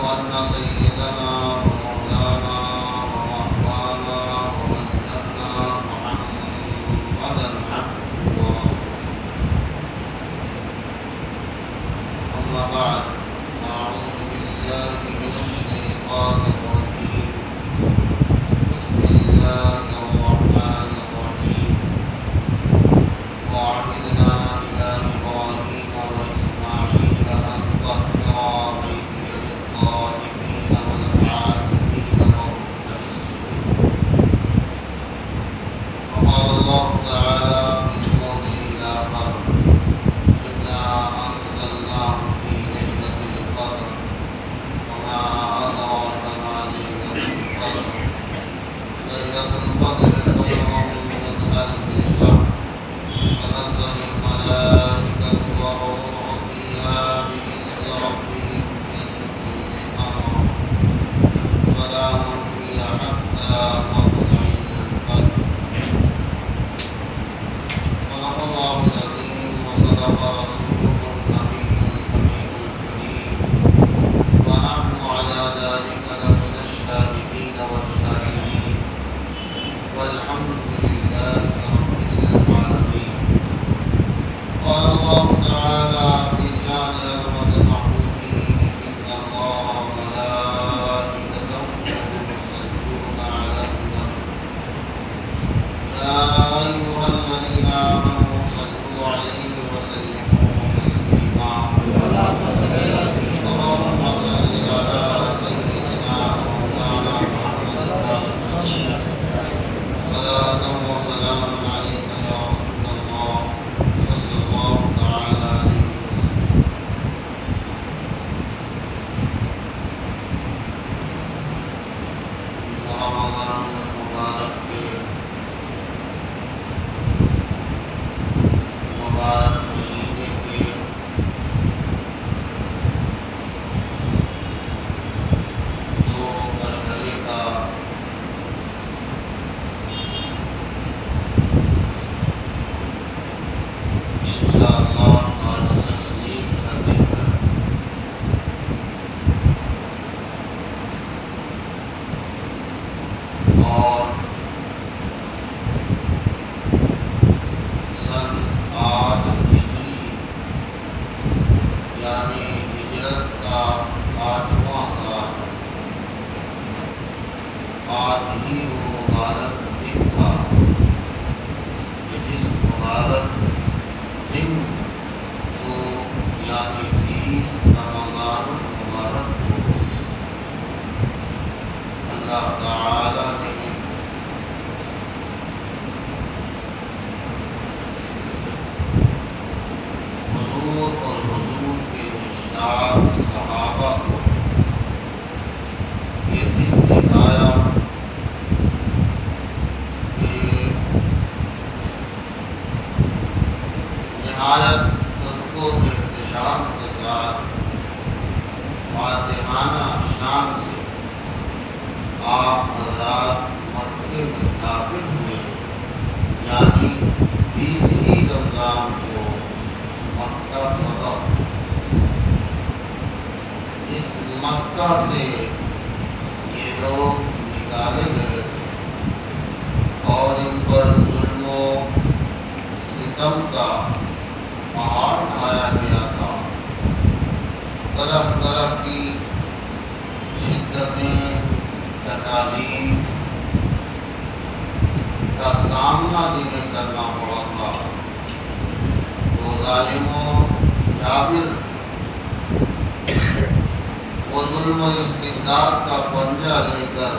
أن سيدنا ومولانا ومأوانا وملجأنا محمدا عبده ورسوله. أما بعد، أعوذ بالله من الشيطان الرجيم. بسم الله الرحمن الرحيم. وعهدنا إلى إبراهيم وإسماعيل أن طهرا بيتي للطائفين والعاكفين والركع السجود. وقال الله تعالى في الموضع الآخر: إنا أنزلناه في ليلة القدر وما أدراك ما ليلة القدر. ليلة القدر خير من ألف شهر. تنزل الملائكة والروح فيها بإذن ربهم من كل أمر. سلام هي حتى مطلع الفجر. صدق الله العظيم وصدق رسوله النبي الأمين الكريم، ونحن على ذلك لمن الشاهدين والشاكرين، والحمد لله رب العالمين. قال الله تعالى في شان عظمة محبوبه: إن الله وملائكته يصلون على النبي يا أيها الذين آمنوا صلوا عليه وسلموا تسليما. اللهم صل على سيدنا مولانا محمد صلاة وسلام عليك يا رسول الله صلى الله تعالى عليه وسلم. رمضان المبارک کے مبارک مہینے کے دو اشرے کا انشاءاللہ آج تجلیل کا دن ہے. اور سن 8 ہجری یعنی ہجرت کا 8واں سال، آج ہی وہ مبارک دن تھا کہ جس مبارک دن کو یعنی 20 رمضان مبارک کو اللہ تعالی نے حضور اور حضور کے مشتاق صحابہ کو یہ دن دکھایا کہ نہایت حسب و احتشام کے ساتھ فاتحانہ شان سے آپ حضرات مکے میں داخل ہوئے، یعنی 20 رمضان کو مکہ فتح. اس مکہ سے یہ لوگ نکالے گئے تھے اور ان پر ظلم و ستم کا پہاڑ ڈھایا گیا تھا. طرح طرح کی شدتیں، تکالیف کا سامنا جنہیں کرنا پڑا تھا. وہ ظالموں جابر وہ ظلم و استبداد کا پنجہ لے کر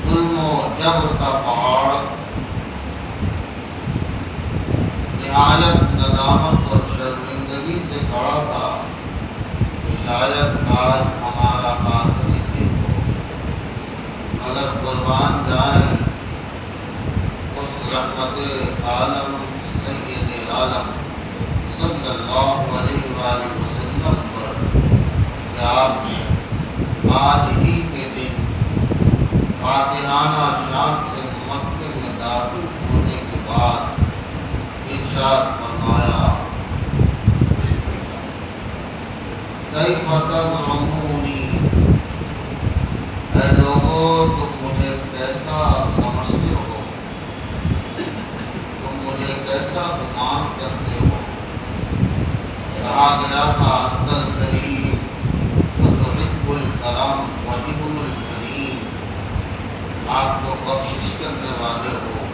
ظلم و جبر کا پہاڑ نہایت ندامت اور شرمندگی سے کھڑا تھا کہ شاید آج ہمارا آخری دن ہو، مگر قربان جائیں اس رحمت عالم سید عالم صلی اللہ علیہ وآلہ وسلم پر کہ آپ نے آج ہی کے دن فاتحانہ شان سے مکے میں داخل ہونے کے بعد ارشاد فرمایا: کیف تزعمونی، اے لوگو تم مجھے کیسا سمجھتے ہو، تم مجھے کیسا گمان کرتے ہو۔ کہا گیا تھا انت الکریم وتحب الکرم وابن الکریم، آپ تو بخشش کرنے والے ہو،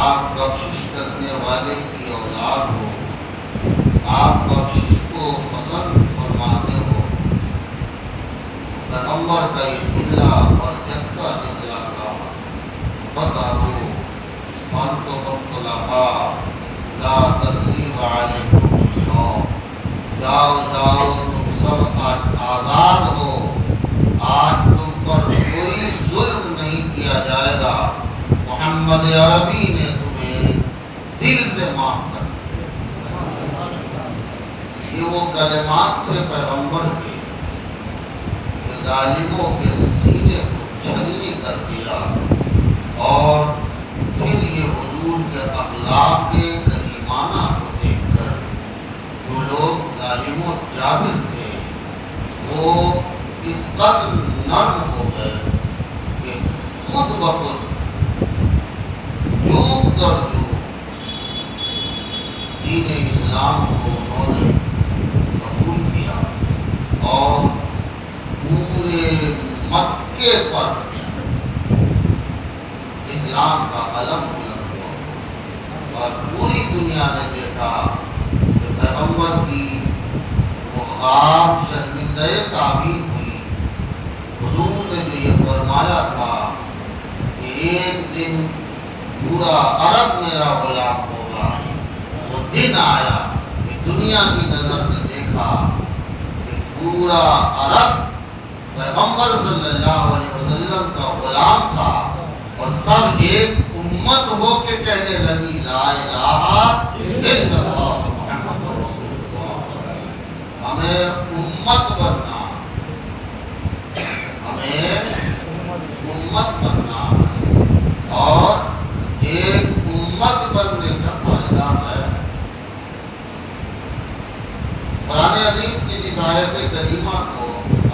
آپ بخشش کرنے والے کی اولاد ہو، آپ بخشش کو پسند فرماتے ہو۔ پیغمبر کا یہ جملہ برجستہ نکلا تھا، فَاذْهَبُوا فَأَنْتُمُ الطُّلَقَاءُ لَا تَثْرِيبَ عَلَيْكُمُ الْيَوْمَ، جاؤ جاؤ تم سب آزاد ہو، آج تم پر کوئی ظلم نہیں کیا جائے گا، محمد عربی نے تمہیں دل سے معاف کر دیا۔ یہ وہ کلمات تھے پیغمبر کے کہ ظالموں کے سینے کو چھلنی کر دیا، اور پھر یہ حضور کے اخلاق کریمانہ کو دیکھ کر جو لوگ ظالم و جابر تھے وہ اس قدر نرم ہو گئے کہ خود بخود جوک در جوک دین اسلام کو انہوں نے قبول کیا، اور پورے مکے پر اسلام کا علم بلند ہوا، اور پوری دنیا نے دیکھا کہ پیغمبر کی وہ خواب شرمندہ تعبیر ہوئی۔ حضور نے جو یہ فرمایا تھا کہ ایک دن پورا عرب میرا غلام ہوگا، وہ دن آیا کہ دنیا کی نظر نے دیکھا کہ پورا عرب پیغمبر صلی اللہ علیہ وسلم کا غلام تھا، اور سب ایک امت ہو کے کہنے لگی لا الہ الا اللہ محمد رسول اللہ۔ ہمیں امت بننا، ہمیں امت بننا، اور ایک امت بننے کا فائدہ ہے۔ قرآن عظیم کی اس آیت کریمہ کو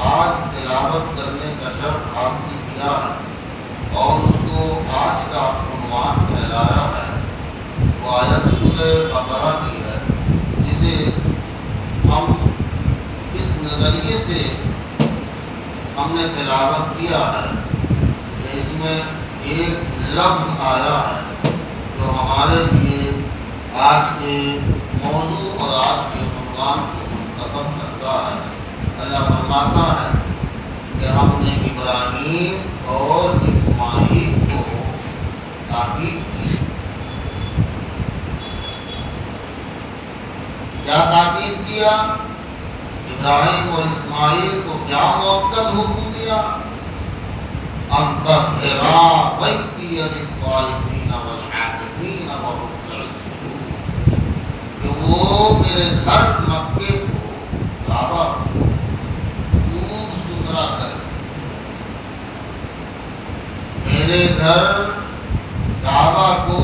آج تلاوت کرنے کا شرف حاصل کیا ہے، اور اس کو آج کا عنوان ٹھہرایا ہے، وہ آیت سورہ بقرہ کی ہے، جسے ہم اس نظریے سے ہم نے تلاوت کیا ہے کہ اس میں ایک لفظ آیا ہے جو ہمارے لیے آج کے موضوع اور آج کے عنوان کو منتخب کرتا ہے۔ اللہ فرماتا ہے کہ ہم نے ابراہیم اور اسماعیل کو تاکید کی۔ کیا تاکید کیا؟ ابراہیم اور اسماعیل کو کیا موقت حکم دیا؟ ان طہرا بیتی للطائفین والعاکفین والرکع السجود، کہ وہ میرے گھر مکے کو، کعبہ کو خوب ستھرا کرے، میرے گھر کعبہ کو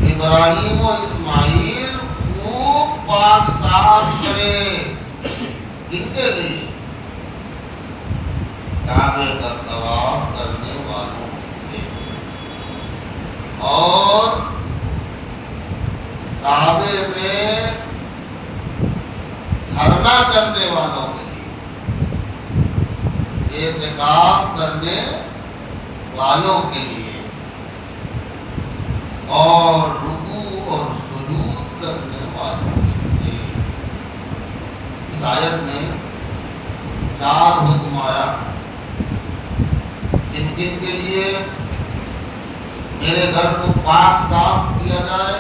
ابراہیم و اسماعیل خوب پاک صاف کرے۔ کن کے لیے؟ کعبے کا طواف کرنے والوں کے لیے، اور کعبے میں دھرنا کرنے والوں کے لیے، اعتکاف کرنے والوں کے لیے، اور رکوع اور سجود کرنے والوں کے لیے۔ اس آیت میں 4 حکم آیا۔ کن کن کے لیے؟ میرے گھر کو پاک صاف کیا جائے،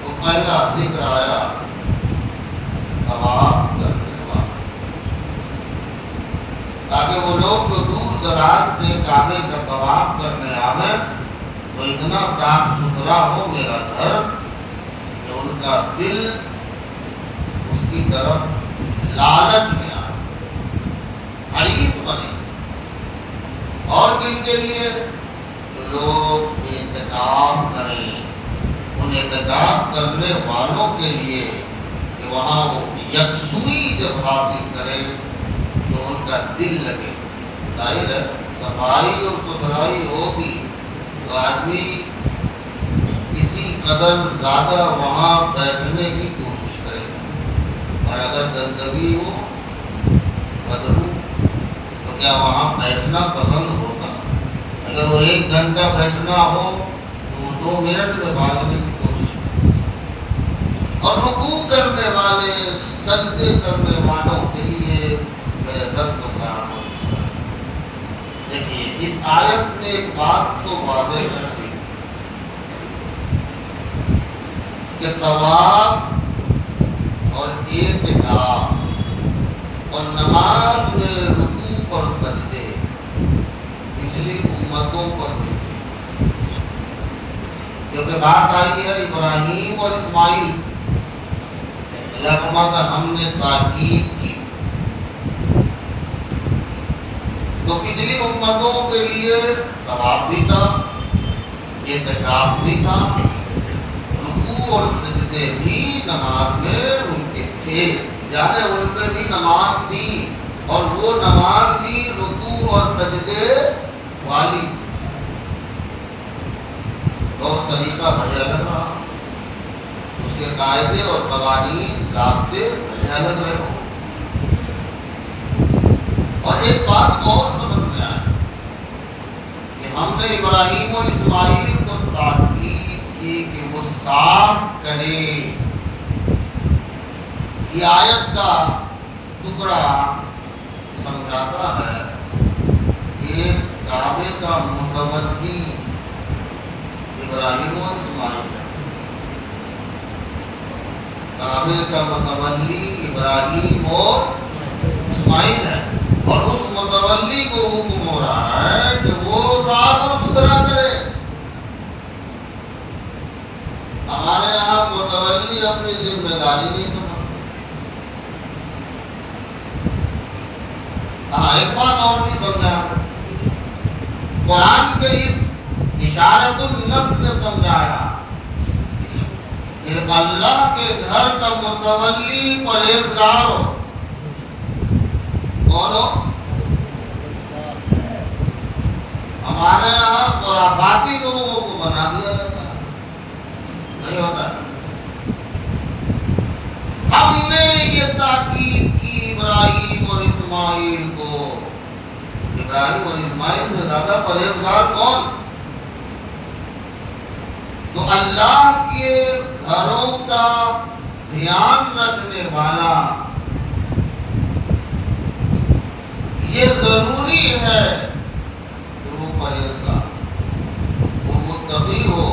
تو پہلا ذکر آیا طواف کرنے والا، تاکہ وہ لوگ جو دور دراز سے کعبے کا طواف کرنے آوے تو اتنا صاف ستھرا ہو میرا گھر کہ ان کا دل اس کی طرف لالچ میں آئے، حریص بنے۔ اور کن کے لیے؟ تو لوگ اعتکاف کریں، ان اعتکاف کرنے والوں کے لیے کہ کہ وہاں وہ یکسوئی جب حاصل کرے تو ان کا دل لگے. ظاہر ہے صفائی اور ستھرائی ہوگی تو آدمی اسی قدر زیادہ وہاں بیٹھنے کی کوشش کرے گا. اور اگر گندگی ہو بدبو تو کیا وہاں بیٹھنا پسند ہوتا؟ اگر وہ 1 گھنٹہ بیٹھنا ہو تو وہ 2 منٹ میں بھاگنے کی کوشش کرے. اور رکوع کرنے والے سجدے کرنے والوں کے لیے میرے گھر کو صاف ہو. دیکھیے اس آیت نے ایک بات تو واضح کر دی کہ طواف اور اعتکاف اور نماز میں رکوع اور سجدے پچھلی امتوں پر بھی تھے. کیونکہ بات آئی ہے ابراہیم اور اسماعیل، اللہ فرماتا ہم نے تاکید کی. تو پچھلی امتوں کے لیے طواف بھی تھا، اعتکاف بھی تھا، رکوع اور سجدے بھی نماز میں ان کے تھے. یعنی ان پہ بھی نماز تھی اور وہ نماز بھی رکوع اور سجدے والی تھی. اور طریقہ بھلے الگ رہا، اس کے قاعدے اور قوانین ضابطے بھلے الگ رہے ہو. اور ایک بات اور سمجھ میں آئی کہ ہم نے ابراہیم و اسماعیل کو تاکید کی کہ وہ صاف کرے. یہ آیت کا ٹکڑا سمجھاتا ہے کہ کعبے کا متولی ابراہیم و اسماعیل ہے. کعبے کا متولی ابراہیم اور اسماعیل ہے. اور اس متولی کو حکم ہو رہا ہے کہ وہ صاف اور ستھرا کرے. ہمارے یہاں متولی اپنی ذمہ داری نہیں سمجھتے. ایک بات اور بھی سمجھا دیں، قرآن کے اس اشارت النص نے سمجھایا کہ اللہ کے گھر کا متولی پرہیزگار ہو. کون ہو؟ ہمارے یہاں خرافاتی لوگوں کو بنا دیا جاتا ہے، نہیں ہوتا ہے. ہم نے یہ تاکید کی ابراہیم اور اسماعیل کو. ابراہیم اور اسماعیل سے زیادہ پرہیزگار کون؟ تو اللہ کے گھروں کا دھیان رکھنے والا یہ ضروری ہے کہ وہ پرہیزگار، وہ متقی ہو،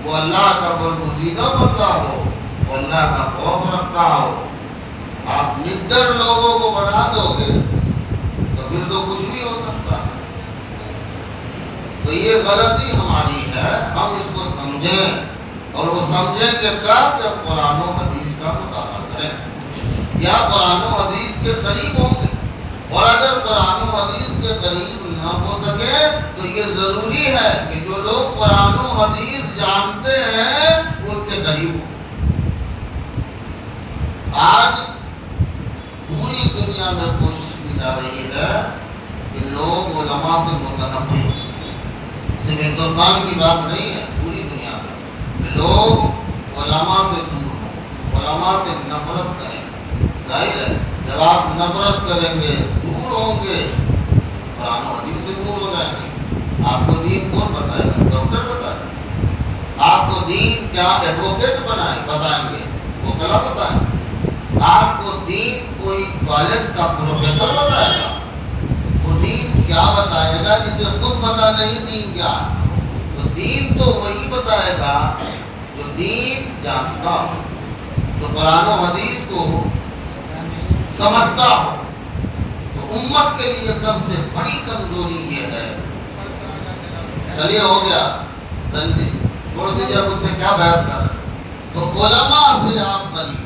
وہ اللہ کا برگزیدہ بندہ ہو، وہ اللہ کا خوف رکھتا ہو. آپ نڈر لوگوں کو بنا دو گے تو پھر تو کچھ بھی ہو سکتا ہے. تو یہ غلطی ہماری ہے. ہم اس کو سمجھیں اور وہ سمجھیں کہ کب جب قرآن و حدیث کا مطالعہ کریں یا قرآن و حدیث کے قریب ہوں گے. اور اگر قرآن و حدیث کے قریب نہ ہو سکے تو یہ ضروری ہے کہ جو لوگ قرآن و حدیث جانتے ہیں ان کے قریب ہوں. آج پوری دنیا میں کوشش کی جا رہی ہے کہ لوگ علماء سے متنفر ہوں. صرف ہندوستان کی بات نہیں ہے، پوری دنیا میں لوگ علماء سے دور ہوں، علماء سے نفرت کریں. ظاہر ہے جب آپ نفرت کریں گے، دور ہوں گے، قرآن و حدیث سے دور ہو جائیں گے. آپ کو دین کون بتائے گا؟ ڈاکٹر بتائے گا. آپ کو دین کیا ایڈوکیٹ بتائیں گے؟ وہ کلا بتائیں گے. آپ کو دین کوئی کالج کا پروفیسر بتائے گا؟ وہ دین کیا بتائے گا جسے خود پتہ نہیں دین کیا؟ تو دین تو وہی بتائے گا جو دین جانتا ہو، جو قرآن و حدیث کو سمجھتا ہو. تو امت کے لیے سب سے بڑی کمزوری یہ ہے. چلیے ہو گیا رنجی، چھوڑ دیجیے اب اس سے کیا بحث کر رہے. تو علماء سے آپ قریب،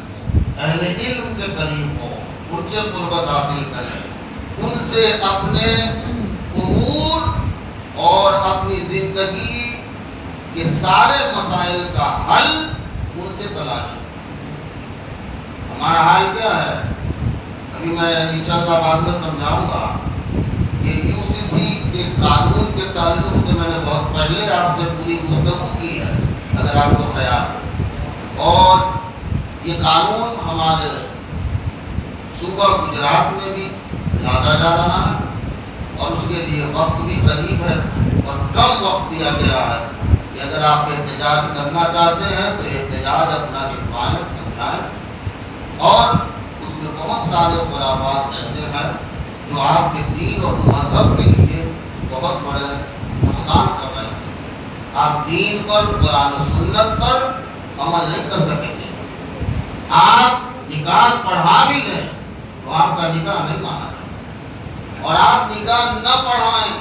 اہل علم کے قریب ہوں، ان سے قربت حاصل کریں، ان سے اپنے امور اور اپنی زندگی کے سارے مسائل کا حل ان سے تلاش. ہمارا حال کیا ہے؟ ابھی میں انشاءاللہ بعد میں سمجھاؤں گا. یہ UCC کے قانون کے تعلق سے میں نے بہت پہلے آپ سے پوری گفتگو کی ہے اگر آپ کو خیال ہے. اور یہ قانون ہمارے صوبہ گجرات میں بھی لادا جا رہا ہے اور اس کے لیے وقت بھی قریب ہے اور کم وقت دیا گیا ہے کہ اگر آپ احتجاج کرنا چاہتے ہیں تو احتجاج اپنا لکھوائیں سمجھائیں. اور اس میں بہت سارے خرافات ایسے ہیں جو آپ کے دین اور مذہب کے لیے بہت بڑے نقصان کا باعث ہے. آپ دین پر قرآن و سنت پر عمل نہیں کر سکیں گے. آپ نکاح پڑھا بھی لیں تو آپ کا نکاح نہیں مانا جائے اور آپ نکاح نہ پڑھائیں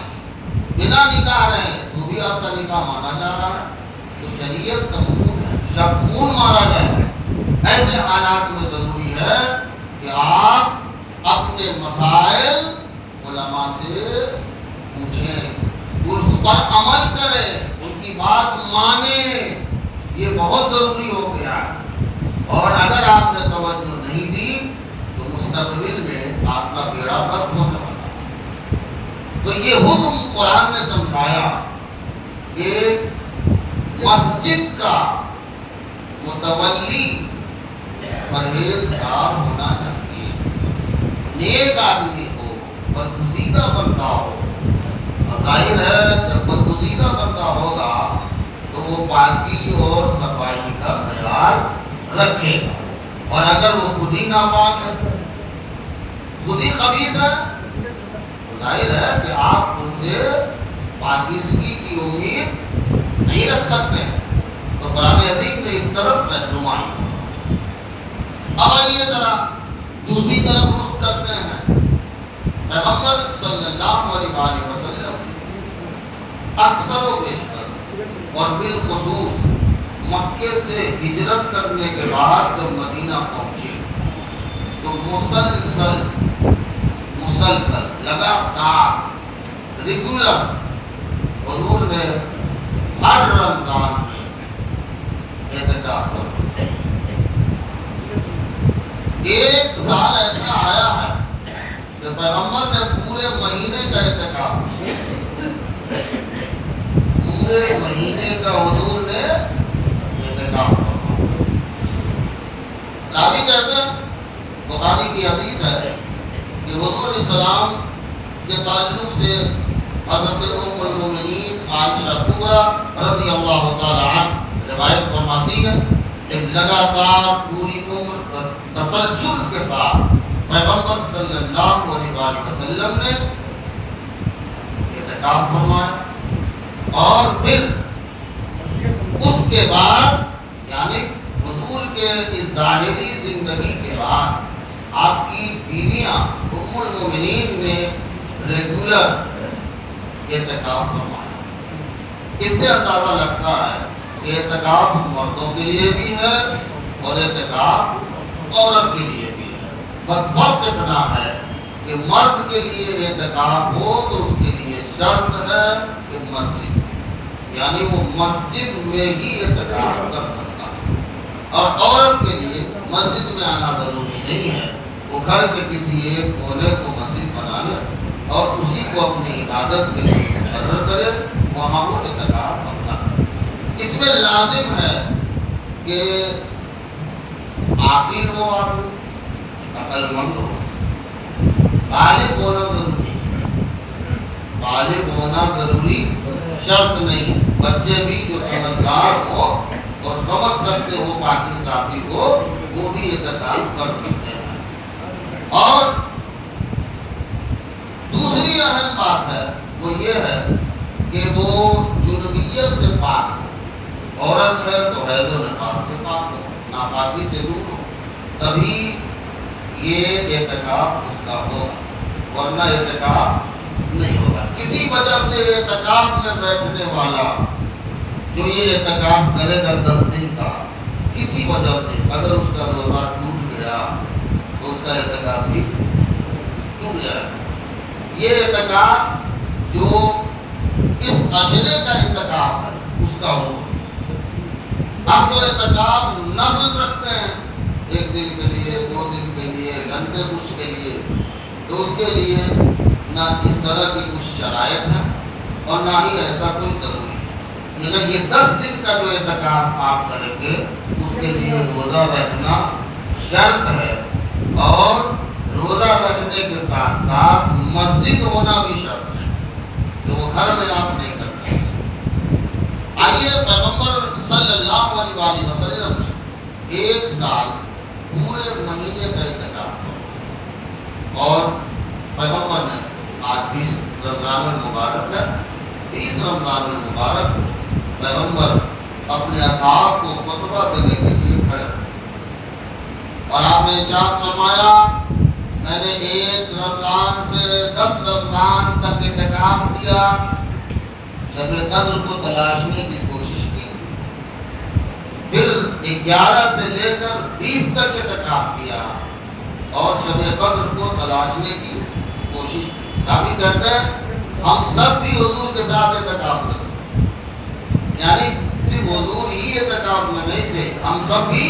بنا نکاح رہیں تو بھی آپ کا نکاح مانا جا رہا ہے. تو شریعت کا خون ہے. جب خون مارا جائے ایسے حالات میں ضروری ہے کہ آپ اپنے مسائل علماء سے پوچھیں، اس پر عمل کریں، ان کی بات مانیں. یہ بہت ضروری ہو گیا ہے. اور اگر آپ نے توجہ نہیں دی تو مستقبل میں آپ کا بیڑا غرق ہونے والا ہے. تو یہ حکم قرآن نے سمجھایا کہ مسجد کا متولی پرہیزگار ہونا چاہیے، نیک آدمی ہو، برگزیدہ بندہ ہو. اور ظاہر ہے جب برگزیدہ بندہ ہوگا تو وہ پاکی اور صفائی کا خیال رکھے گا. اور اگر وہ خود ہی ناپاک ہے، خود ہی خبیث ہے، تو ظاہر ہے کہ آپ ان سے پاکیزگی کی امید نہیں رکھ سکتے. تو قرآن عظیم نے اس طرف رہنمائی. اب آئیے ذرا دوسری طرف رخ کرتے ہیں. پیغمبر صلی اللہ علیہ وسلم اکثر و بیشتر اور بالخصوص مکے سے ہجرت کرنے کے بعد جب مدینہ پہنچے تو مسلسل لگاتار ریگولر حضور نے ہر رمضان میں اعتکاف کیا. ایک سال ایسا آیا ہے کہ پیغمبر نے پورے مہینے کا اعتکاف کیا. پورے مہینے کا حضور نے اعتکاف کیا. راوی کہتے ہیں، بخاری کی حدیث ہے کہ حضور علیہ السلام کے تعلق سے حضرت ام المومنین عائشہ کبریٰ رضی اللہ تعالی عنہ روایت فرماتی ہے کہ لگاتار پوری عمر تسلسل کے ساتھ پیغمبر صلی اللہ علیہ وسلم نے اعتکاف فرمایا. اور پھر اس کے بعد یعنی حضور کے اس ظاہری زندگی کے بعد آپ کی بیویاں ام المومنین نے ریگولر اعتکاف فرمایا. اس سے اندازہ لگتا ہے کہ اعتکاف مردوں کے لیے بھی ہے اور اعتکاف عورت کے لیے بھی ہے. بس فرق اتنا ہے کہ مرد کے لیے اعتکاف ہو تو اس کے لیے شرط ہے کہ مسجد یعنی وہ مسجد میں ہی اعتکاف کر سکتا ہے. اور عورت کے لیے مسجد میں آنا ضروری نہیں ہے. وہ گھر کے کسی ایک کونے کو مسجد بنا لے اور اسی کو اپنی عبادت کے لیے مقرر کرے، وہاں وہ اعتکاف اپنا کرے. اس میں لازم ہے کہ عاقل ہو، عقل مند ہو، بالغ ہونا ضروری ہے. بالغ ہونا ضروری شرط نہیں. بچے بھی جو سمجھدار ہو اور سمجھ سکتے ہو، باقی ساتھی ہو، وہ بھی اعتکاف کر سکتے ہیں. اور دوسری اہم بات ہے وہ یہ ہے کہ وہ جنوبیت سے پاک ہو. عورت ہے تو حیض و نفاس سے پاک ہو، ناپاکی سے دور ہو، تبھی یہ اعتکاف اس کا ہوگا، ورنہ اعتکاف نہیں ہوگا. کسی وجہ سے اعتکاف میں بیٹھنے والا جو یہ اعتکاف کرے گا 10 دن کا، کسی وجہ سے اگر اس کا روزہ ٹوٹ گیا تو اس کا اعتکاف بھی ٹوٹ جائے. یہ اعتکاف جو اس عشرے کا اعتکاف ہے اس کا ہوگا. اب جو اعتکاف نفل رکھتے ہیں ایک دن کے لیے، 2 دن کے لیے، گھنٹے کچھ کے لیے، تو اس کے لیے نہ اس طرح کی کچھ شرائط ہے اور نہ ہی ایسا کوئی ضروری ہے۔ مگر یہ 10 دن کا جو اعتکاف آپ کریں گے اس کے لیے روزہ رکھنا شرط ہے، اور روزہ رکھنے کے ساتھ ساتھ مسجد ہونا بھی شرط ہے، کہ وہ گھر میں آپ نہیں کر سکتے۔ آئیے پیغمبر صلی اللہ علیہ وآلہ وسلم نے 1 سال پورے مہینے کا اعتکاف کیا، اور پیغمبر نے آج 20 رمضان المبارک ہے، 20 رمضان المبارک کو پیغمبر اپنے اصحاب کو خطبہ دینے کے لیے کھڑے، اور آپ نے ارشاد فرمایا میں نے 1 رمضان سے 10 رمضان تک اعتکاف کیا، شب قدر کو تلاشنے کی کوشش کی، پھر 11 سے لے کر 20 تک اعتکاف کیا اور شب قدر کو تلاشنے کی کوشش کی۔ کافی کہتے ہیں ہم سب بھی حضور کے ساتھ اعتکاف میں تھے، یعنی صرف حضور ہی اعتکاف میں نہیں تھے، ہم سب بھی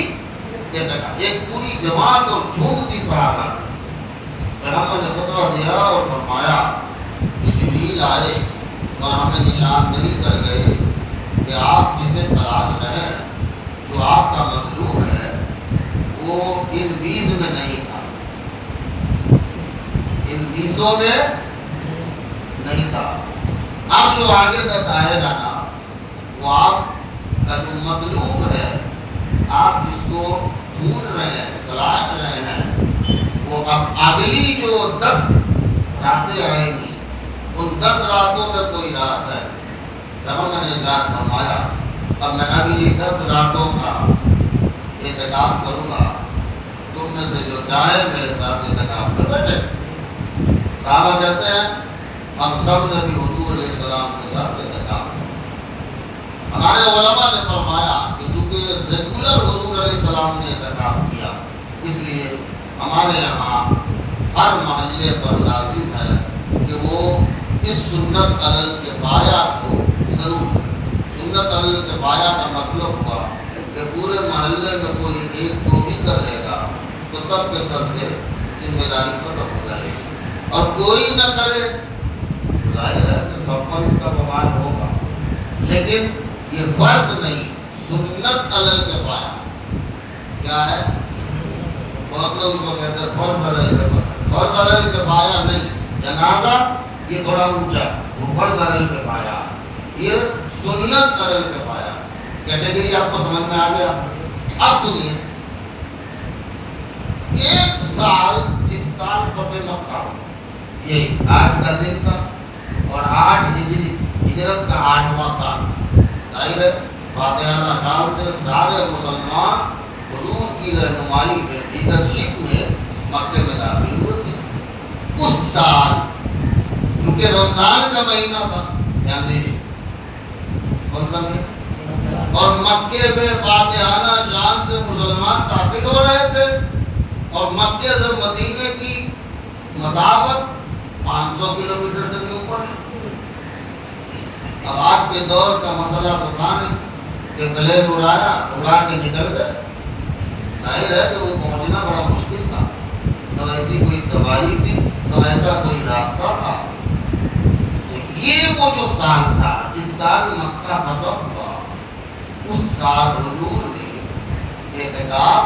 اعتکاف، ایک پوری جماعت اور جھوم تھی صحابہ۔ پیغمبر نے خطبہ دیا اور فرمایا کہ جبریل آئے اور ہمیں نشاندہی کر گئے کہ آپ جسے تلاش رہے ہیں، جو آپ کا مطلوب ہے، وہ ان 20 میں نہیں تھا، ان 20 میں نہیں تھا۔ اب جو آگے 10 آئے گا نا، وہ آپ کا جو مطلوب ہے، آپ جس کو ڈھونڈ رہے ہیں، تلاش رہے ہیں، وہ اب اگلی جو 10 راتیں آئیں گی، ان 10 راتوں میں کوئی رات ہے۔ جب میں نے رات فرمایا اب میں اگلی 10 راتوں کا اعتکاف کروں گا، تم میں سے جو چاہے میرے ساتھ اعتکاف کر بیٹھے۔ صحابہ کہتے ہیں ہم سب نے بھی حضور علیہ السلام کے ساتھ اعتکاف کیا۔ ہمارے علماء نے فرمایا کہ چونکہ ریگولر حضور علیہ السلام نے اعتکاف کیا، اس لیے ہمارے یہاں ہر محلے پر لازم ہے کہ وہ اس سنت علی الکفایہ کو ضرور کرے۔ سنت علی الکفایہ کا مطلب ہوا کہ پورے محلے میں کوئی 1-2 بھی کر لے گا تو سب کے سر سے ذمہ داری ختم ہو جائے گی، اور کوئی نہ کرے تو ظاہر ہے کہ سب پر اس کا بوال ہوگا، لیکن یہ فرض نہیں، سنت علی الکفایہ کیا ہے؟ بہت لوگ کو کہتے ہیں فرض علی الکفایہ، فرض علی الکفایہ نہیں، جنازہ یہ تھوڑا اونچا، وہ فرض علی الکفایہ، یہ سنت علی الکفایہ کیٹیگری آپ کو سمجھ میں آ گیا۔ اب سنیے، 1 سال جس سال فتح مکہ، یہ آج کا دن تھا، اور 8 ہجری، ہجرت کا 8واں سال، ظاہر ہے فاتحانہ سال سے سارے مسلمان حضور کی رہنمائی میں، لیڈرشپ میں مکے میں داخل ہوئے تھے۔ اس سال کیونکہ رمضان کا مہینہ تھا، دھیان دیجیے، کون سا مہینہ، اور مکے میں فاتحانہ شان سے مسلمان داخل ہو رہے تھے، اور مکے سے مدینے کی مسافت 500 کلومیٹر سے بھی اوپر ہے۔ اب آج کے دور کا مسئلہ تو تھا نہیں کہ پلین اڑا کے نکل گئے، ظاہر ہے کہ وہ پہنچنا بڑا مشکل تھا، نہ ایسی کوئی سواری تھی، نہ ایسا کوئی راستہ تھا۔ تو یہ وہ جو سال تھا، جس سال مکہ فتح ہوا، اس سال حضور نے اعتکاف،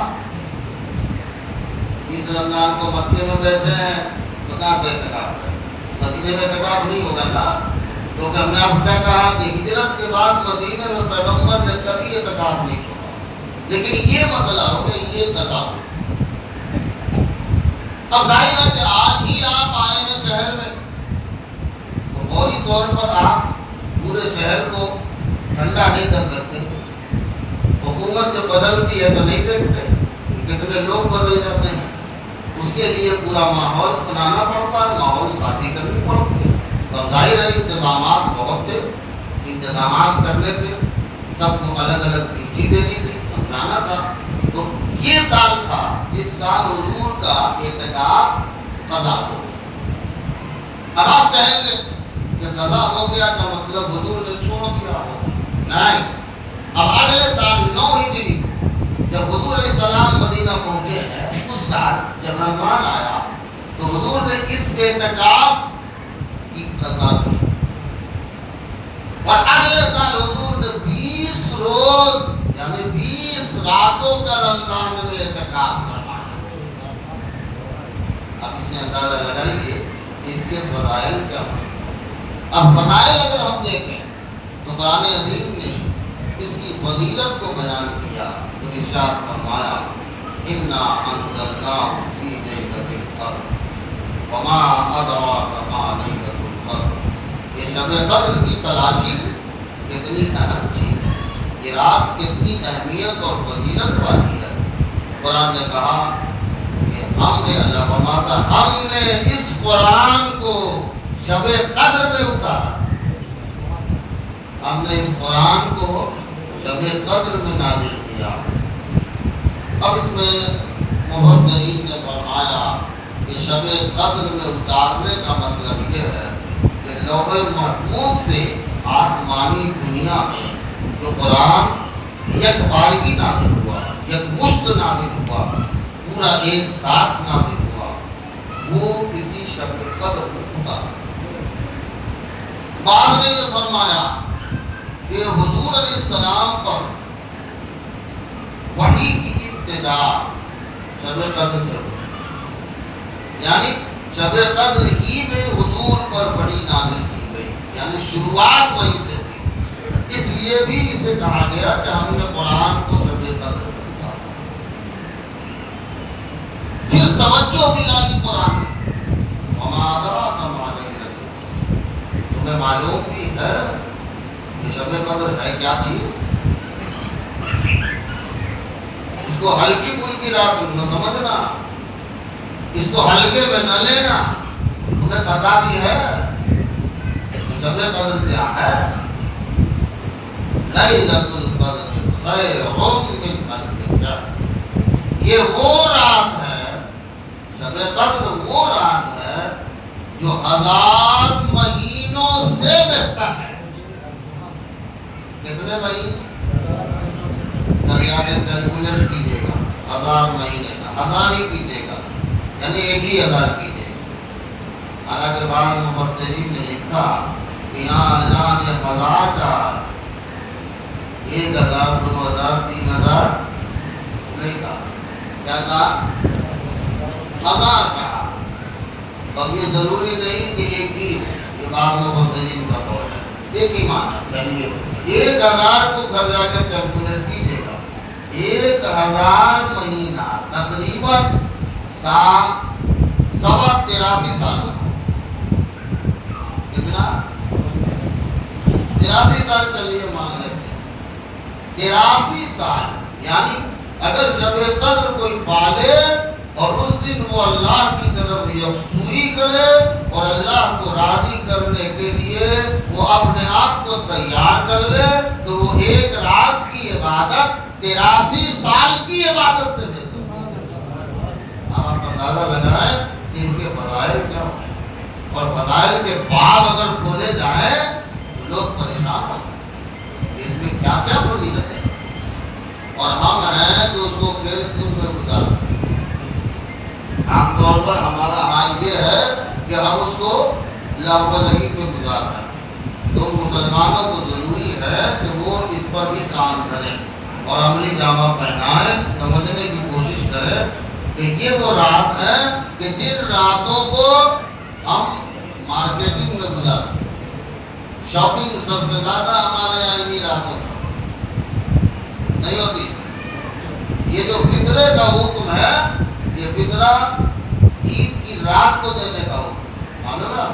20 رمضان کو مکے میں بیٹھے ہیں تو کہاں سے اعتکاف کریں؟ مدینے میں اعتکاف نہیں ہوگا نا، کیونکہ ہم نے آپ کا کہا کہ ہجرت کے بعد مدینے میں پیغمبر نے کبھی اعتکاف نہیں چھوڑا، لیکن یہ مسئلہ ہو گیا، یہ قضا ہو۔ اب ظاہر ہے کہ آج ہی آپ آئے ہیں شہر میں، تو فوری طور پر آپ پورے شہر کو ٹھنڈا نہیں کر سکتے، حکومت جو بدلتی ہے تو نہیں دیکھتے کتنے لوگ بدل جاتے ہیں، اس کے لیے پورا ماحول بنانا پڑتا ہے، ماحول سازی کرنی پڑتی ہے۔ تو ظاہر ہے انتظامات بہت تھے، انتظامات کرنے تھے، سب کو الگ الگ ڈیوٹی دینی تھی، سمجھانا تھا۔ تو یہ سال تھا جس سال حضور کا اعتکاف قضا ہو گیا۔ اب آپ کہیں گے کہ قضا ہو گیا کا مطلب حضور نے چھوڑ دیا ہو، نہیں، اب اگلے سال 9 ہجری جب حضور علیہ السلام مدینہ پہنچے ہیں اس سال جب رمضان آیا تو حضور نے اس اعتکاف کی قضا کی اور اگلے سال حضور نے 20 روز یعنی 20 راتوں کا رمضان میں اعتکاف فرمایا۔ اب اس سے اندازہ لگائیے کہ اس کے فضائل کیا ہیں۔ اب فضائل اگر ہم دیکھیں تو قرآن عظیم نے اس کی فضیلت کو بیان کیا تو ارشاد فرمایا انا انزلناہ فی لیلۃ القدر وما ادراک ما لیلۃ القدر۔ یہ شب قدر کی تلاشی کتنی اہم چیز ہے، یہ رات کتنی اہمیت اور فضیلت والی ہے۔ قرآن نے کہا کہ ہم نے اللہ فرماتا ہم نے اس قرآن کو شب قدر میں اتارا، ہم نے اس قرآن کو شب قدر میں نازل کیا۔ اب اس میں مفسرین نے فرمایا کہ شب قدر میں اتارنے کا مطلب یہ ہے کہ لوح محفوظ سے آسمانی دنیا میں جو قرآن یک بارگی نازل ہوا، یک مشت نازل ہوا، پورا ایک ساتھ نازل ہوا، وہ کسی شب قدر میں اتارا۔ بعض نے یہ فرمایا کہ حضور علیہ السلام پر وحی کی ابتدا شب قدر سے ہوئی، یعنی شب قدر ہی میں حضور پر وحی نازل کی گئی، یعنی شروعات وہی سے تھی، اس لیے بھی اسے کہا گیا کہ ہم نے قرآن کو شب قدر میں اتارا۔ پھر توجہ دلائی قرآن نے وما ادراک ما لیلۃ القدر، تمہیں معلوم بھی ہے کہ شب قدر ہے کیا چیز؟ اس کو ہلکی پھلکی رات نہ سمجھنا، اس کو ہلکے میں نہ لینا، تمہیں پتا بھی ہے کہ شب قدر کیا ہے؟ لیلۃ القدر خیر من الف شہر، یہ وہ رات ہے، شب قدر وہ رات ہے جو 1000 مہینوں سے بہتر ہے۔ کتنے مہینے؟ دریا کے کیلکولیٹ کیجیے گا، 1000 مہینے کا 1000 ہی کیجیے گا، یعنی ایک ہی 1000 کیجیے گا۔ حالانکہ بعض مفسرین نے لکھا کہ یہاں اللہ نے 1000 کا 1000 2000 3000 نہیں کہا، کیا کہا؟ 1000 کہا۔ اب یہ ضروری نہیں کہ ایک ہی، یہ بعض مفسرین کا قول ہے، ایک ہی معنی، یعنی 1000 کو گھر جا کے کیلکولیٹ کیجیے گا، 1000 مہینہ تقریباً 83 سال کتنا؟ 83 سال چلیے مان لیتے ہیں 83 سال، یعنی اگر شب قدر کوئی پالے اور اس دن وہ اللہ کی طرف یکسوئی کرے اور اللہ کو راضی کرنے کے لیے وہ اپنے آپ کو تیار کر لے تو وہ ایک رات کی عبادت 83 سال کی عبادت سے بہتر ہے۔ اب آپ اندازہ لگائیں کہ اس کے فضائل کیا ہیں، اور فضائل کے باب اگر کھولے جائیں تو لوگ پریشان ہو جائیں کہ اس میں کیا کیا فضیلت ہے، اور ہم ہیں جو اس کو کھیل کود میں گزارتے ہیں۔ عام طور پر ہمارا حال یہ ہے کہ ہم اس کو لہو و لعب میں گزارتے ہیں، تو مسلمانوں کو ضروری ہے کہ وہ اس پر بھی کام کریں اور عملی جامہ پہنائیں، سمجھنے کی کوشش کریں کہ یہ وہ رات ہے کہ جن راتوں کو ہم مارکیٹنگ میں گزارتے ہیں، شاپنگ سب سے زیادہ ہمارے یہاں انہی راتوں میں نہیں ہوتی۔ یہ جو فطرے کا حکم ہے یہ فطرہ عید کی رات کو دینے کا حکم، معلوم ہے،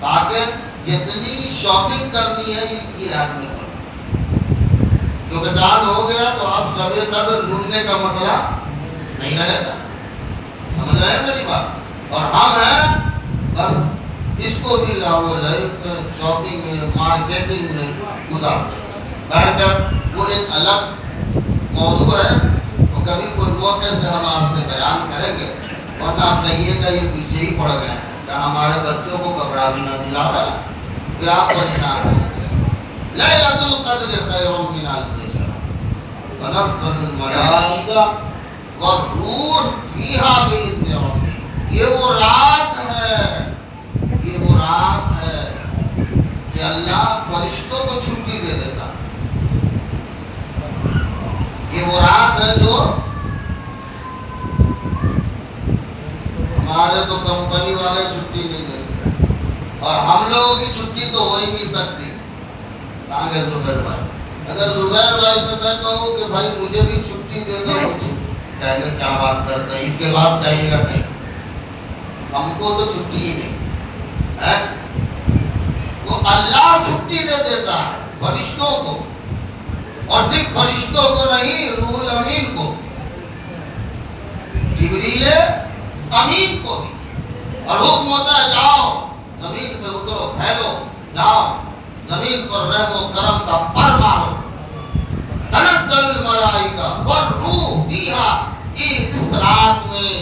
تاکہ جتنی شاپنگ کرنی ہے عید کی رات میں کرو، کیونکہ چاند ہو گیا تو اب شب قدر ڈھونڈنے کا مسئلہ نہیں رہے گا، سمجھ رہے ہیں میری بات؟ اور ہم ہیں بس اس کو بھی لہو و لعب میں، شاپنگ میں، مارکیٹنگ میں گزارتے ہیں۔ بہرکہ وہ ایک الگ موضوع ہے، اور کبھی کوئی موقع سے ہم آپ سے بیان کریں گے، ورنہ آپ کہیے گا یہ پیچھے ہی پڑ گئے ہیں، کہ ہمارے بچوں کو کپڑا بھی نہ دلا ہے، پھر آپ پریشان ہیں۔ لیلۃ القدر خیر من الف شہر، تنزل الملائکہ والروح فیہا بإذن ربہم. یہ وہ رات ہے کہ اللہ فرشتوں کو چھٹی دے دیتا. یہ وہ رات ہے جو ہمارے تو کمپنی والے چھٹی نہیں دیتے اور ہم لوگوں کی چھٹی تو ہو ہی نہیں سکتی. کہاں گئے زبیر بھائی؟ اگر زبیر بھائی سے میں کہوں کہ بھائی مجھے بھی چھٹی دے دو, کچھ کہیں گے کیا بات کرتے ہیں, اس کے بعد چاہیے گا کہیں. ہم کو تو چھٹی ہی نہیں ہے. تو اللہ چھٹی دے دیتا ہے فرشتوں کو, اور صرف فرشتوں کو نہیں, روح الامین کو, جبریل امین کو بھی. اور حکم ہوتا ہے جاؤ زمین پہ اترو, پھیلو, جاؤ زمین پر رحم و کرم کا پر مارو. تنزل الملائکہ والروح فیہا. اس رات میں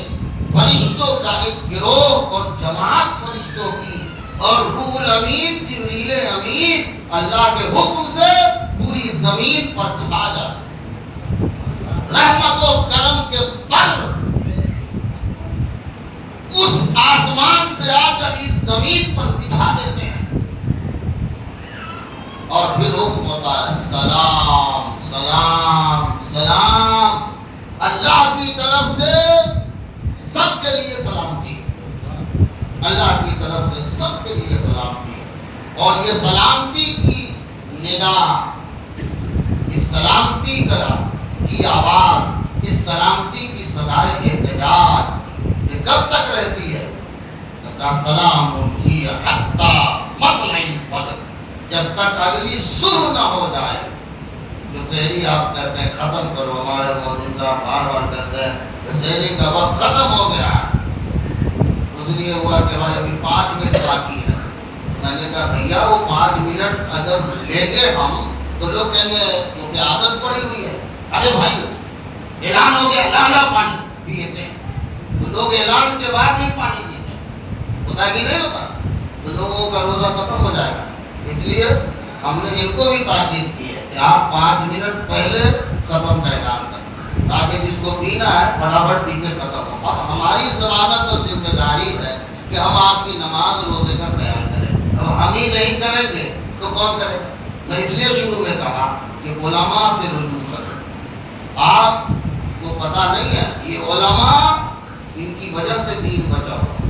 فرشتوں کا ایک گروہ اور جماعت فرشتوں کی اور روح الامین جبریل امین اللہ کے حکم سے پوری زمین پر چھا جاتا. رحمت و کرم کے پر اس آسمان سے آ کر اس زمین پر بچھا دیتے ہیں. اور پھر حکم ہوتا ہے سلام سلام سلام. اللہ کی طرف سے سب کے لیے سلامتی, اللہ کی طرف سے سب کے لیے سلامتی. اور یہ سلامتی کی ندا, اس سلامتی کی آواز, اس سلامتی کی صدائے احتجاج یہ کب تک رہتی ہے؟ سلام ہی حتی مطلع الفجر, جب تک اگلی صبح نہ ہو جائے. جو سحری آپ کہتے ہیں ختم کرو, ہمارے مولوی صاحب بار بار کہتے ہیں کہ سحری کا وقت ختم ہو گیا ہے. اس لیے ہوا کہ بھائی ابھی 5 منٹ باقی ہے. میں نے کہا بھیا وہ 5 منٹ اگر لیں گے ہم تو لوگ کہیں گے کیونکہ عادت پڑی ہوئی ہے. ارے بھائی اعلان ہو گیا, لا لا پانی پیتے ہیں, تو لوگ اعلان کے بعد ہی پانی پیتے ہیں. ہوتا کہ نہیں ہوتا؟ تو لوگوں کا روزہ ختم ہو جائے گا. اس لیے ہم نے ان کو بھی تاکید کی ہے کہ آپ 5 منٹ پہلے ختم کا اعلان کریں تاکہ جس کو پینا ہے فٹافٹ پی کے ختم ہو. اب ہماری ضمانت اور ذمہ داری ہے کہ ہم آپ کی نماز روزے کا خیال کریں. اب ہم ہی نہیں کریں گے تو کون کرے؟ میں اس لیے شروع میں کہا کہ علماء سے رجوع کریں. آپ کو پتہ نہیں ہے یہ علماء ان کی وجہ سے دین بچا ہوا.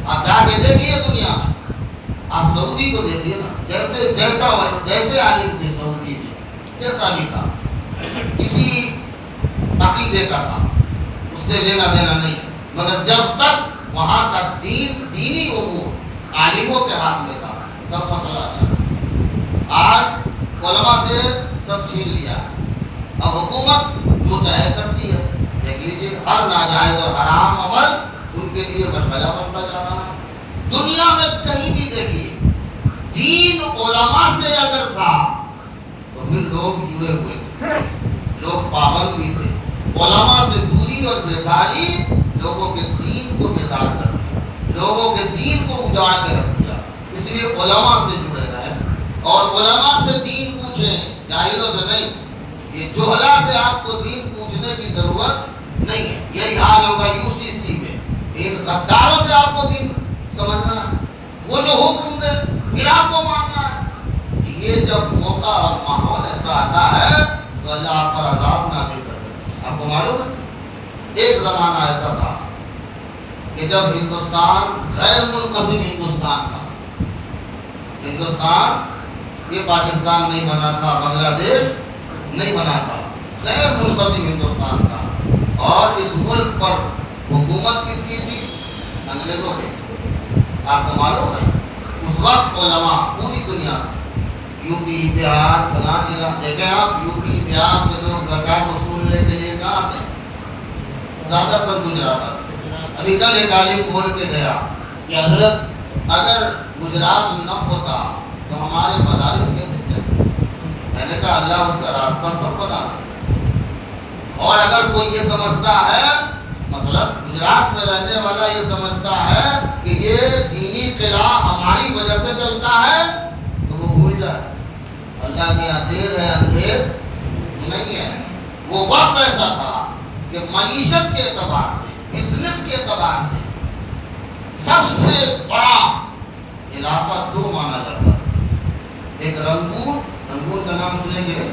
آپ جا کے دیکھیے دنیا میں, آپ سعودی کو دیکھیے نا, جیسے عالم تھے سعودی میں, جیسا بھی تھا, کسی عقیدے کا تھا, اس سے لینا دینا نہیں, مگر جب تک وہاں کا دینی امور عالموں کے ہاتھ میں تھا سب مسئلہ اچھا تھا. آج علماء سے سب چھین لیا. اب حکومت جو چاہے کرتی ہے. دیکھ لیجیے ہر ناجائز اور حرام عمل ان کے لیے مشغلہ بنتا جا رہا ہے. دنیا میں کہیں بھی دیکھیے دین علماء سے اگر تھا تو پھر لوگ جڑے ہوئے تھے, لوگ پابند بھی تھے. علماء سے دوری اور بیزاری لوگوں کے دین کو بیزار کر دیا, لوگوں کے دین کو اجاڑ کے رکھ دیا. اس لیے علماء سے جڑے رہے اور علماء سے دین پوچھیں, جاہلوں سے نہیں. یہ جہلا سے آپ کو دین پوچھنے کی ضرورت نہیں ہے. یہی حال ہوگا UCC میں. ان غداروں سے آپ کو دین سمجھنا ہے, وہ جو حکم دے پھر آپ کو ماننا ہے. یہ جب موقع اور ماحول ایسا آتا ہے تو اللہ آپ پر عذاب نازل کر دے. آپ کو معلوم ہے ایک زمانہ ایسا تھا کہ جب ہندوستان غیر منقسم ہندوستان تھا. ہندوستان یہ پاکستان نہیں بنا تھا, بنگلہ دیش نہیں بنا تھا, غیر منقسم ہندوستان تھا. اور اس ملک پر حکومت کس کی تھی؟ انگریزوں کی. آپ کو معلوم ہے اس وقت علماء پوری دنیا یو پی بہار فلاں ضلع دیکھیں آپ, یو پی بہار سے لوگ زکات وصولنے کے لیے کہاں آتے ہیں؟ زیادہ تر گجرات. ابھی کل ایک عالم بول کے گیا کہ حضرت اگر گجرات نہ ہوتا تو ہمارے مدارس کیسے چلتے؟ میں نے کہا اللہ اس کا راستہ سب بنا دے. اور اگر کوئی یہ سمجھتا ہے, مثلا گجرات میں رہنے والا یہ سمجھتا ہے کہ یہ دینی قلعہ ہماری وجہ سے چلتا ہے, تو وہ بھول جائے اللہ کے یہاں دیر ہے اندھیر نہیں ہے. وہ وقت ایسا تھا کہ معیشت کے اعتبار سے، بزنس کے اعتبار سے سب سے بڑا علاقہ دو مانا جاتا تھا، ایک رنگون، رنگون کا نام سنیں گے،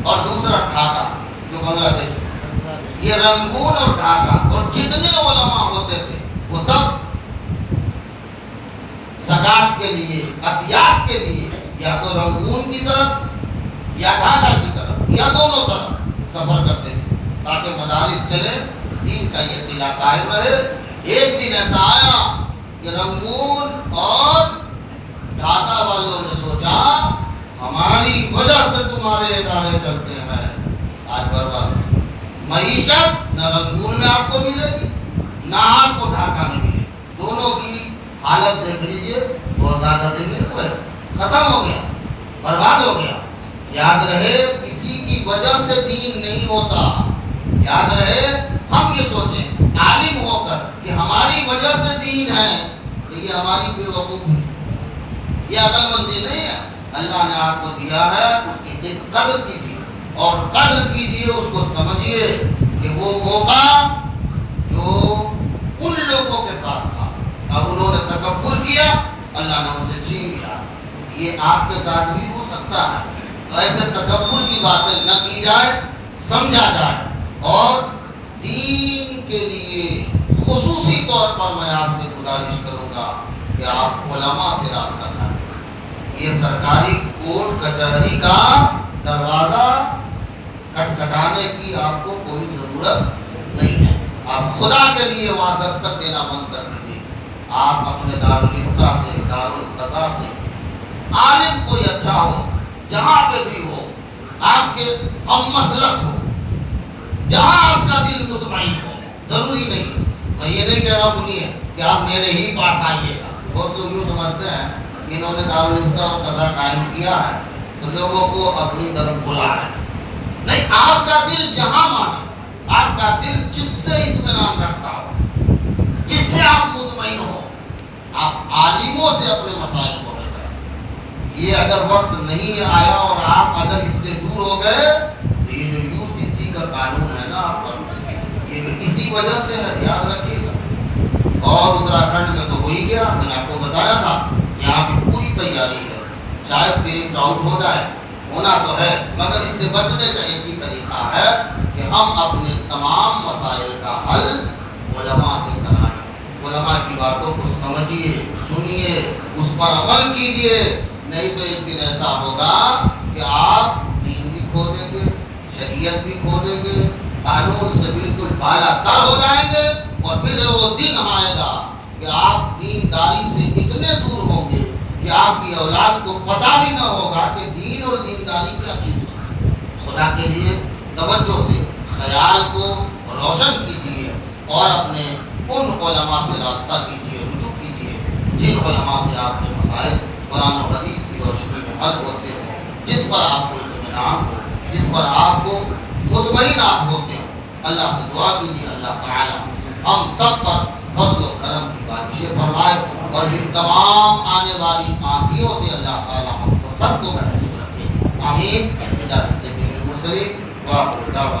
اور دوسرا ڈھاکہ جو بنگلہ دیش ہے۔ یہ رنگون اور ڈھاکہ، اور جتنے علماء ہوتے تھے وہ سب زکات کے لیے، عطیات کے لیے یا تو رنگون کی طرف یا ڈھاکہ کی طرف یا دونوں طرف سفر کرتے تھے تاکہ مدارس چلے، دین کا یہ قلعہ قائم رہے۔ ایک دن ایسا آیا کہ رنگون اور ڈھاکہ والوں نے سوچا ہماری وجہ سے تمہارے ادارے چلتے ہیں، آج برباد۔ معیشت نہ رنگون میں آپ کو ملے گی نہ آپ کو ڈھاکہ میں ملے گی، دونوں کی حالت دیکھ لیجئے، بہت زیادہ دن نہیں ہوئے، ختم ہو گیا، برباد ہو گیا۔ یاد رہے کسی کی وجہ سے دین نہیں ہوتا، یاد رہے ہم یہ سوچیں عالم ہو کر کہ ہماری وجہ سے دین ہے تو یہ ہماری بے وقوفی، یہ عقل مندی نہیں ہے۔ اللہ نے آپ کو دیا ہے، اس کی قدر کیجیے اور قدر کیجیے، اس کو سمجھیے کہ وہ موقع جو ان لوگوں کے ساتھ تھا، اب انہوں نے تکبر کیا، اللہ نے ان سے چھین لیا، یہ آپ کے ساتھ بھی ہو سکتا ہے۔ تو ایسے تکبر کی باتیں نہ کی جائے، سمجھا جائے، اور دین کے لیے خصوصی طور پر میں آپ سے گزارش کروں گا کہ آپ علماء سے رابطہ کریں۔ یہ سرکاری کورٹ کچہری کا دروازہ کھٹکھٹانے کی آپ کو کوئی ضرورت نہیں ہے، آپ خدا کے لیے وہاں دستک دینا بند کر دیجیے۔ آپ اپنے دارالفتہ سے، دارالقضاء سے، عالم کوئی اچھا ہو، جہاں پہ بھی ہو، آپ کے ہم مسلک ہو، جہاں آپ کا دل مطمئن ہو، ضروری نہیں، میں یہ نہیں کہہ رہا سنیے کہ آپ میرے ہی پاس آئیے گا۔ بہت لوگ یوں سمجھتے ہیں کہ انہوں نے دارالفتہ اور قضاء قائم کیا ہے تو لوگوں کو اپنی طرف بلا رہے ہیں، نہیں، آپ کا دل جہاں مانے، آپ کا دل جس سے اطمینان رکھتا ہو، جس سے آپ مطمئن ہو، آپ عالموں سے اپنے مسائل کو حل کریں۔ یہ اگر وقت نہیں آیا اور آپ اگر اس سے دور ہو گئے تو یہ جو UCC کا قانون ہے نا آپ پر، یہ اسی وجہ سے ہے، یاد رکھیے گا۔ اور اتراکھنڈ میں تو وہی گیا، میں نے آپ کو بتایا تھا، یہاں کی پوری تیاری ہے، شاید پرنٹ آؤٹ ہو جائے، ہونا تو ہے، مگر اس سے بچنے کا ایک ہی طریقہ ہے کہ ہم اپنے تمام مسائل کا حل علماء سے کرائیں، علماء کی باتوں کو سمجھیے، سنیے، اس پر عمل کیجیے، نہیں تو ایک دن ایسا ہوگا کہ آپ دین بھی کھو دیں گے، شریعت بھی کھو دیں گے، قانون سے بالکل بالا تر ہو جائیں گے، اور پھر وہ دن آئے گا کہ آپ دینداری سے اتنے دور ہوں گے کہ آپ کی اولاد کو پتہ بھی نہ ہوگا کہ دین اور دینداری کیا چیز ہے۔ خدا کے لیے توجہ سے خیال کو روشن کیجیے اور اپنے ان علماء سے رابطہ کیجیے، رجوع کیجیے جن علماء سے آپ کے مسائل قرآن و حدیث کی روشنی میں حل ہوتے ہوں، جس پر آپ کو اطمینان ہو، جس پر آپ کو مطمئن آپ ہوتے ہوں۔ اللہ سے دعا کیجیے اللہ تعالی ہم سب پر فضل و کرم کی بارشیں فرمائے، اور ان تمام آنے والی آندھیوں سے اللہ تعالی ہم کو سب کو محفوظ رکھے، آمین۔